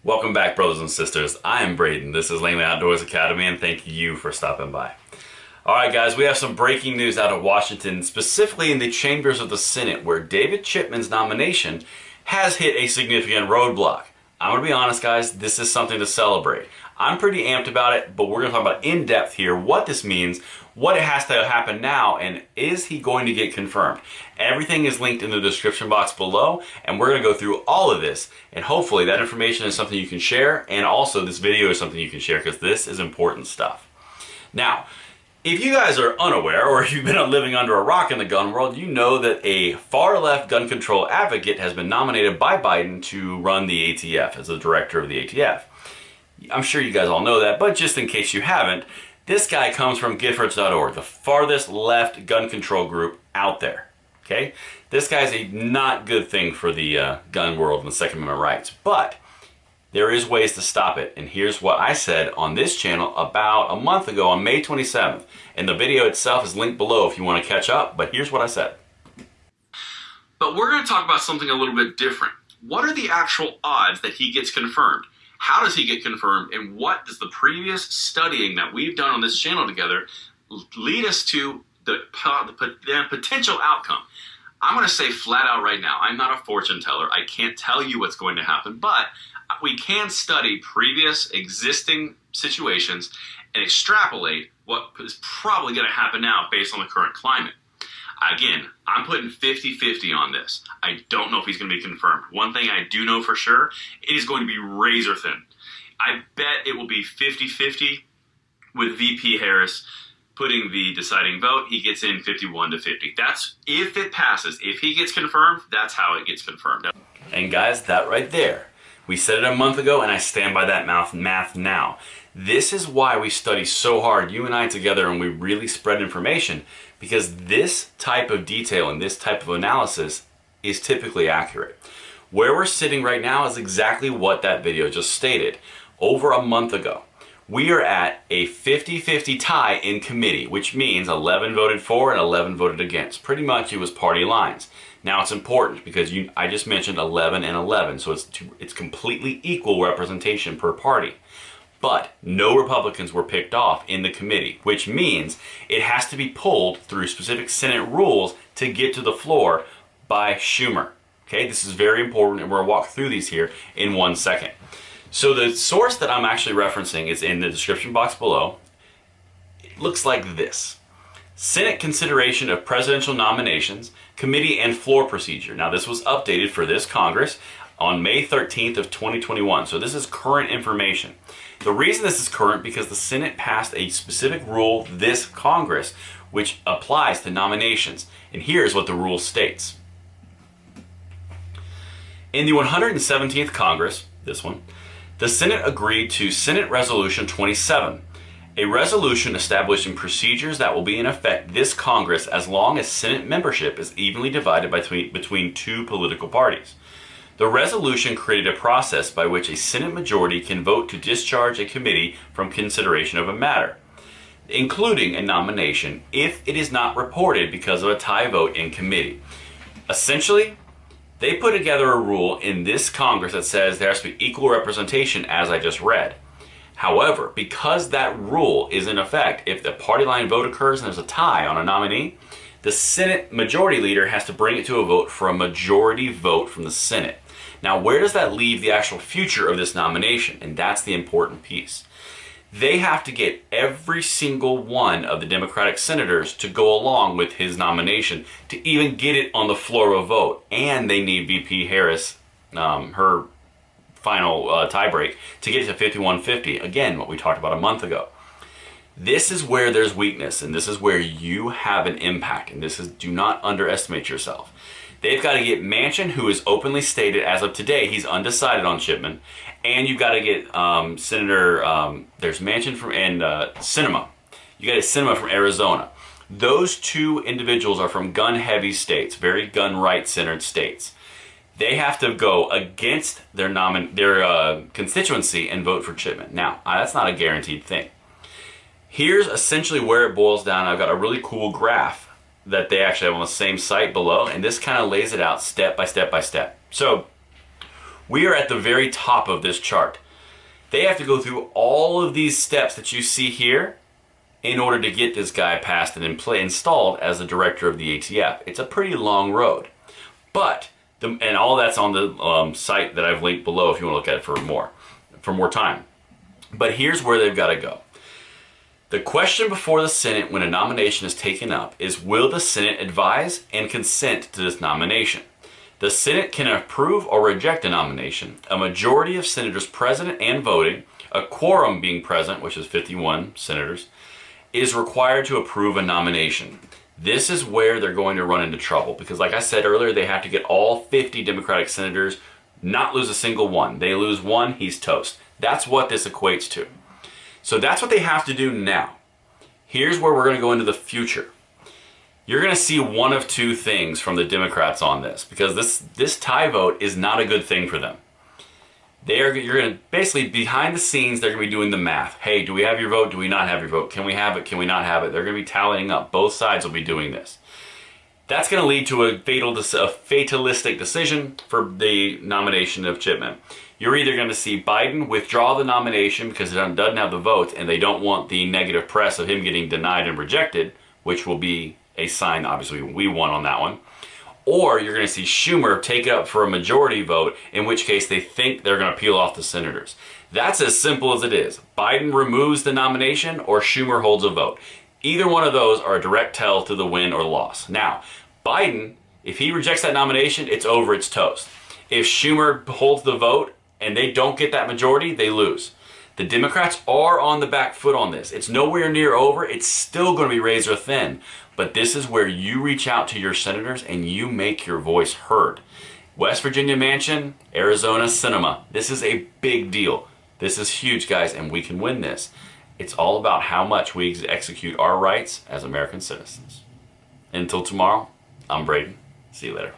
Welcome back, brothers and sisters. I am Braden. This is Langley Outdoors Academy, and thank you for stopping by. All right, guys, we have some breaking news out of Washington, specifically in the chambers of the Senate, where David Chipman's nomination has hit a significant roadblock. I'm going to be honest, guys, this is something to celebrate. I'm pretty amped about it, but we're going to talk about in depth here what this means, what it has to happen now, and is he going to get confirmed? Everything is linked in the description box below, and we're going to go through all of this, and hopefully that information is something you can share, and also this video is something you can share because this is important stuff. Now, if you guys are unaware, or if you've been living under a rock in the gun world, you know that a far-left gun control advocate has been nominated by Biden to run the ATF as the director of the ATF. I'm sure you guys all know that, but just in case you haven't, this guy comes from Giffords.org, the farthest left gun control group out there. Okay? This guy's a not good thing for the gun world and the Second Amendment rights, but there is ways to stop it, and here's what I said on this channel about a month ago on May 27th, and the video itself is linked below if you want to catch up, but here's what I said. But we're going to talk about something a little bit different. What are the actual odds that he gets confirmed? How does he get confirmed, and what does the previous studying that we've done on this channel together lead us to the potential outcome? I'm going to say flat out right now, I'm not a fortune teller. I can't tell you what's going to happen, but we can study previous existing situations and extrapolate what is probably going to happen now based on the current climate. Again, I'm putting 50-50 on this. I don't know if he's going to be confirmed. One thing I do know for sure, it is going to be razor thin. I bet it will be 50-50 with VP Harris putting the deciding vote. He gets in 51-50. That's if it passes. If he gets confirmed, that's how it gets confirmed. And guys, that right there, we said it a month ago, and I stand by that math now. This is why we study so hard, you and I together, and we really spread information, because this type of detail and this type of analysis is typically accurate. Where we're sitting right now is exactly what that video just stated. Over a month ago, we are at a 50-50 tie in committee, which means 11 voted for and 11 voted against. Pretty much it was party lines. Now it's important because I just mentioned 11 and 11, so it's completely equal representation per party. But no Republicans were picked off in the committee, which means it has to be pulled through specific Senate rules to get to the floor by Schumer. Okay, this is very important, and we're going to walk through these here in 1 second. So the source that I'm actually referencing is in the description box below. It looks like this. Senate consideration of presidential nominations, committee and floor procedure. Now this was updated for this Congress on May 13th of 2021. So this is current information. The reason this is current because the Senate passed a specific rule this Congress which applies to nominations. And here's what the rule states. In the 117th Congress, this one, the Senate agreed to Senate Resolution 27, a resolution establishing procedures that will be in effect this Congress as long as Senate membership is evenly divided between two political parties. The resolution created a process by which a Senate majority can vote to discharge a committee from consideration of a matter, including a nomination, if it is not reported because of a tie vote in committee. Essentially, they put together a rule in this Congress that says there has to be equal representation, as I just read. However, because that rule is in effect, if the party line vote occurs and there's a tie on a nominee, the Senate majority leader has to bring it to a vote for a majority vote from the Senate. Now, where does that leave the actual future of this nomination? And that's the important piece. They have to get every single one of the Democratic senators to go along with his nomination to even get it on the floor of a vote. And they need VP Harris, her final tiebreak, to get to 51-50. Again, what we talked about a month ago. This is where there's weakness, and this is where you have an impact. And this is, do not underestimate yourself. They've got to get Manchin, who is openly stated as of today, he's undecided on Chipman. And you've got to get Senator, there's Manchin and Sinema. You got to get Sinema from Arizona. Those two individuals are from gun-heavy states, very gun-right-centered states. They have to go against their constituency and vote for Chipman. Now, that's not a guaranteed thing. Here's essentially where it boils down. I've got a really cool graph that they actually have on the same site below, and this kind of lays it out step by step by step. So We are at the very top of this chart. They have to go through all of these steps that you see here in order to get this guy passed and installed as the director of the ATF. It's a pretty long road. But, and all that's on the site that I've linked below if you want to look at it for more time. But here's where they've got to go. The question before the Senate when a nomination is taken up is, will the Senate advise and consent to this nomination? The Senate can approve or reject a nomination. A majority of senators present and voting, a quorum being present, which is 51 senators, is required to approve a nomination. This is where they're going to run into trouble because, like I said earlier, they have to get all 50 Democratic senators, not lose a single one. They lose one, he's toast. That's what this equates to. So that's what they have to do now. Here's where we're going to go into the future. You're going to see one of two things from the Democrats on this because this tie vote is not a good thing for them. You're going to basically, behind the scenes, they're going to be doing the math. Hey, do we have your vote? Do we not have your vote? Can we have it? Can we not have it? They're going to be tallying up. Both sides will be doing this. That's going to lead to a fatalistic decision for the nomination of Chipman. You're either going to see Biden withdraw the nomination because it doesn't have the votes and they don't want the negative press of him getting denied and rejected, which will be a sign, obviously, we won on that one. Or you're going to see Schumer take it up for a majority vote, in which case they think they're going to peel off the senators. That's as simple as it is. Biden removes the nomination or Schumer holds a vote. Either one of those are a direct tell to the win or loss. Now, Biden, if he rejects that nomination, it's over, it's toast. If Schumer holds the vote and they don't get that majority, they lose. The Democrats are on the back foot on this. It's nowhere near over. It's still going to be razor thin. But this is where you reach out to your senators and you make your voice heard. West Virginia Mansion, Arizona Cinema. This is a big deal. This is huge, guys, and we can win this. It's all about how much we execute our rights as American citizens. Until tomorrow, I'm Braden. See you later.